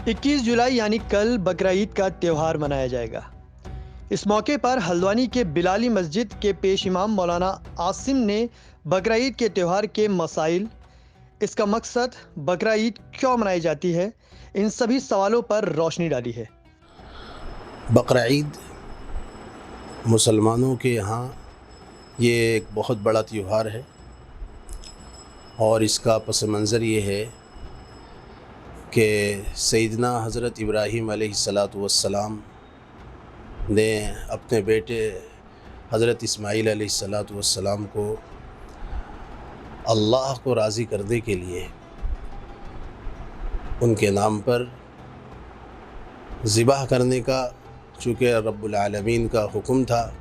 21 जुलाई यानी कल बकरा ईद का त्यौहार मनाया जाएगा। इस मौके पर हल्द्वानी के बिलाली मस्जिद के पेश इमाम मौलाना आसिम ने बकरा ईद के त्यौहार के मसाइल, इसका मकसद, बकरा ईद क्यों मनाई जाती है, इन सभी सवालों पर रोशनी डाली है। बकरा ईद मुसलमानों के यहाँ ये एक बहुत बड़ा त्यौहार है और इसका पस मंज़र ये है कि सैयदना हज़रत इब्राहीम अलैहिस्सलातु वस्सलाम ने अपने बेटे हज़रत इस्माईल अलैहिस्सलातु वस्सलाम को अल्लाह को राज़ी करने के लिए उनके नाम पर ज़िबाह करने का, चूँकि रब्बुल आलमीन का हुक्म था,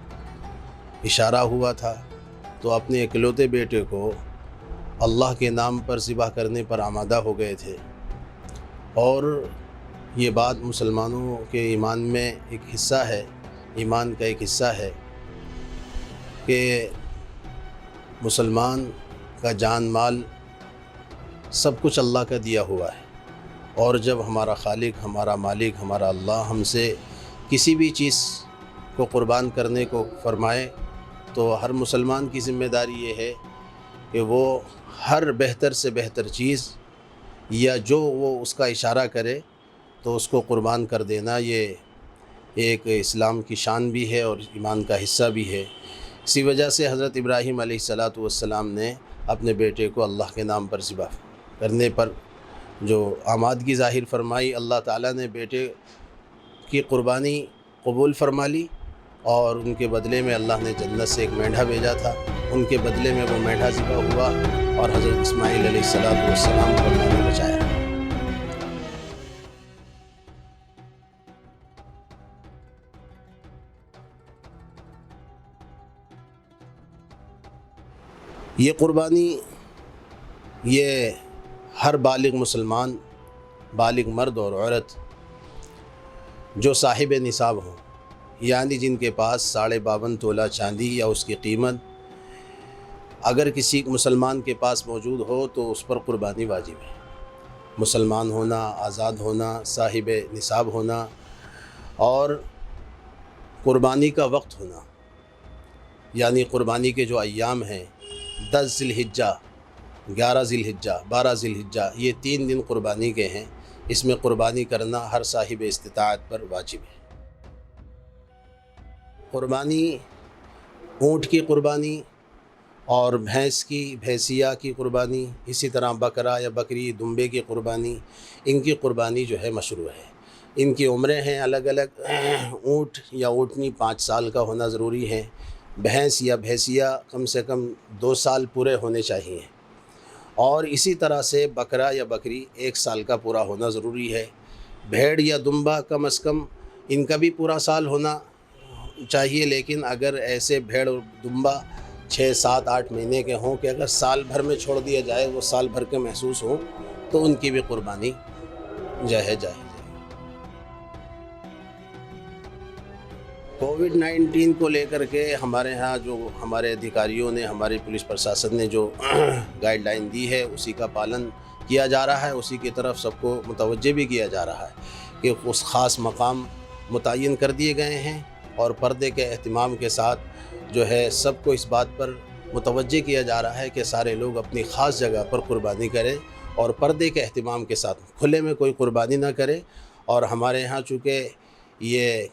इशारा हुआ था, तो अपने इकलौते बेटे को अल्लाह के नाम पर ज़िबाह करने पर आमादा हो गए थे। और ये बात मुसलमानों के ईमान में एक हिस्सा है, ईमान का एक हिस्सा है कि मुसलमान का जान माल सब कुछ अल्लाह का दिया हुआ है, और जब हमारा खालिक, हमारा मालिक, हमारा अल्लाह हमसे किसी भी चीज़ को क़ुरबान करने को फरमाए तो हर मुसलमान की ज़िम्मेदारी ये है कि वो हर बेहतर से बेहतर चीज़ या जो वो उसका इशारा करे तो उसको क़ुरबान कर देना, ये एक इस्लाम की शान भी है और ईमान का हिस्सा भी है। इसी वजह से हज़रत इब्राहीम अलैहिस्सलातु वस्सलाम ने अपने बेटे को अल्लाह के नाम पर ज़िबाह करने पर जो आमादगी ज़ाहिर फरमाई, अल्लाह ताला ने बेटे की क़ुरबानी कबूल फरमा ली और उनके बदले में अल्लाह ने जन्नत से एक मेंढा भेजा था। उनके बदले में वो मेंढा ज़िबाह हुआ और हज़रत इस्माईल अलैहिस्सलातु वस्सलाम को अल्लाह ने बचाया। ये क़ुरबानी ये हर बालिग मुसलमान, बालिग मर्द और औरत जो साहिब निसाब हों, यानी जिनके पास 52.5 तोला चांदी या उसकी कीमत अगर किसी मुसलमान के पास मौजूद हो तो उस पर क़ुरबानी वाजिब है। मुसलमान होना, आज़ाद होना, साहिब निसाब होना और क़ुरबानी का वक्त होना, यानी क़ुरबानी के जो अय्याम हैं 10 ज़िलहिज्जा, 11 ज़िलहिज्जा, 12 ज़िलहिज्जा, ये 3 दिन क़ुरबानी के हैं। इसमें क़ुरबानी करना हर साहिब इस्तिताअत पर वाजिब है। क़ुरबानी, ऊँट की क़ुरबानी और भैंस की, भैंसिया की क़ुरबानी, इसी तरह बकरा या बकरी, दुम्बे की क़ुरबानी, इनकी क़ुरबानी जो है मशरू है। इनकी उम्रें हैं अलग अलग। ऊँट या ऊँटनी 5 साल का होना ज़रूरी है। भैंस या भैंसिया कम से कम 2 साल पूरे होने चाहिए, और इसी तरह से बकरा या बकरी 1 साल का पूरा होना ज़रूरी है। भेड़ या दुम्बा कम से कम इनका भी पूरा साल होना चाहिए, लेकिन अगर ऐसे भेड़ और दुम्बा 6, 7, 8 महीने के हों कि अगर साल भर में छोड़ दिया जाए, वो साल भर के महसूस हों, तो उनकी भी क़ुरबानी जायज़ है। कोविड-19 को लेकर के हमारे यहाँ जो हमारे अधिकारियों ने, हमारे पुलिस प्रशासन ने जो गाइडलाइन दी है उसी का पालन किया जा रहा है। उसी की तरफ सबको मुतवज्जे भी किया जा रहा है कि उस ख़ास मकाम मुतय्यन कर दिए गए हैं और पर्दे के एहतमाम के साथ जो है सबको इस बात पर मुतवज्जे किया जा रहा है कि सारे लोग अपनी ख़ास जगह पर क़ुरबानी करें और पर्दे के एहतमाम के साथ खुले में कोई क़ुरबानी ना करे। और हमारे यहाँ चूँकि ये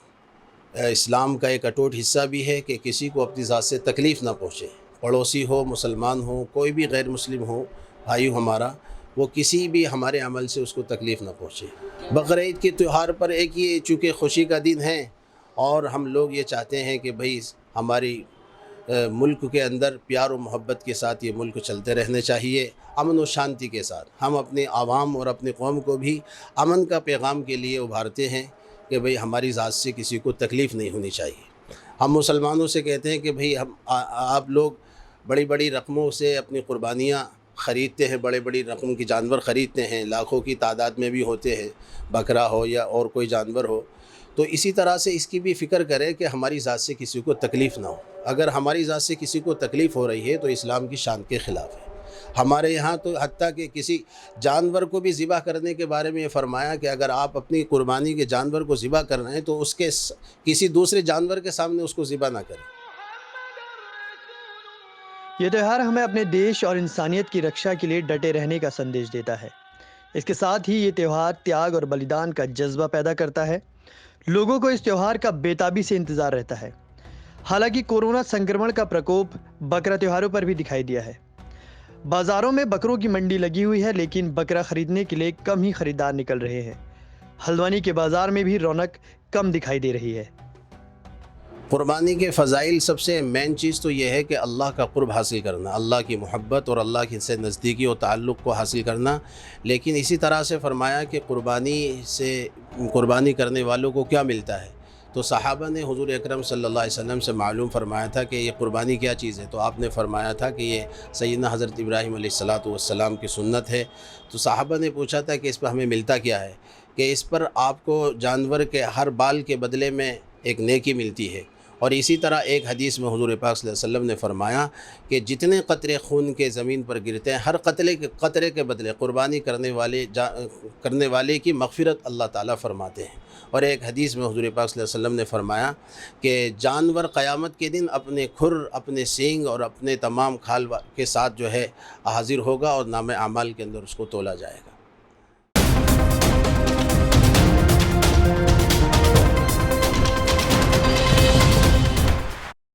इस्लाम का एक अटूट हिस्सा भी है कि किसी को अपनी ज़ात से तकलीफ़ ना पहुँचे, पड़ोसी हो, मुसलमान हो, कोई भी गैर मुस्लिम हो, भाई हमारा, वो किसी भी हमारे अमल से उसको तकलीफ़ ना पहुँचे। बकरा ईद के त्यौहार पर एक ये चूँकि खुशी का दिन है और हम लोग ये चाहते हैं कि भाई हमारी मुल्क के अंदर प्यार और मोहब्बत के साथ ये मुल्क चलते रहने चाहिए, अमन और शांति के साथ। हम अपने आवाम और अपने कौम को भी अमन का पैगाम के लिए उभारते हैं कि भाई हमारी ज़ात से किसी को तकलीफ़ नहीं होनी चाहिए। हम मुसलमानों से कहते हैं कि भाई आप लोग बड़ी बड़ी रकमों से अपनी क़ुरबानियाँ ख़रीदते हैं, बड़े बड़ी रकम की जानवर ख़रीदते हैं, लाखों की तादाद में भी होते हैं, बकरा हो या और कोई जानवर हो, तो इसी तरह से इसकी भी फ़िक्र करें कि हमारी ज़ात से किसी को तकलीफ़ ना हो। अगर हमारी ज़ात से किसी को तकलीफ़ हो रही है तो इस्लाम की शान के ख़िलाफ़ है। ہمارے یہاں تو حتیٰ کہ کسی جانور کو بھی ذبح کرنے کے بارے میں یہ فرمایا کہ اگر آپ اپنی قربانی کے جانور کو ذبح کر رہے ہیں تو اس کے کسی دوسرے جانور کے سامنے اس کو ذبح نہ کریں۔ یہ تہوار ہمیں اپنے دیش اور انسانیت کی رکشا کے لیے ڈٹے رہنے کا سندیش دیتا ہے۔ اس کے ساتھ ہی یہ تہوار تیاگ اور بلیدان کا جذبہ پیدا کرتا ہے۔ لوگوں کو اس تہوار کا بے تابی سے انتظار رہتا ہے۔ حالانکہ کورونا سنکرمن کا پرکوپ بکرا تہواروں پر بھی دکھائی دیا ہے۔ بازاروں میں بکروں کی منڈی لگی ہوئی ہے، لیکن بکرا خریدنے کے لیے کم ہی خریدار نکل رہے ہیں۔ ہلدوانی کے بازار میں بھی رونق کم دکھائی دے رہی ہے۔ قربانی کے فضائل سب سے مین چیز تو یہ ہے کہ اللہ کا قرب حاصل کرنا، اللہ کی محبت اور اللہ کی سے نزدیکی و تعلق کو حاصل کرنا۔ لیکن اسی طرح سے فرمایا کہ قربانی کرنے والوں کو کیا ملتا ہے؟ تو صحابہ نے حضور اکرم صلی اللہ علیہ وسلم سے معلوم فرمایا تھا کہ یہ قربانی کیا چیز ہے، تو آپ نے فرمایا تھا کہ یہ سیدنا حضرت ابراہیم علیہ السلام کی سنت ہے۔ تو صحابہ نے پوچھا تھا کہ اس پر ہمیں ملتا کیا ہے؟ کہ اس پر آپ کو جانور کے ہر بال کے بدلے میں ایک نیکی ملتی ہے۔ اور اسی طرح ایک حدیث میں حضور پاک صلی اللہ علیہ وسلم نے فرمایا کہ جتنے قطرے خون کے زمین پر گرتے ہیں، ہر قطرے کے بدلے قربانی کرنے والے کی مغفرت اللہ تعالیٰ فرماتے ہیں۔ اور ایک حدیث میں حضور پاک صلی اللہ علیہ وسلم نے فرمایا کہ جانور قیامت کے دن اپنے کھر، اپنے سینگ اور اپنے تمام کھال کے ساتھ جو ہے حاضر ہوگا اور نام اعمال کے اندر اس کو تولا جائے گا۔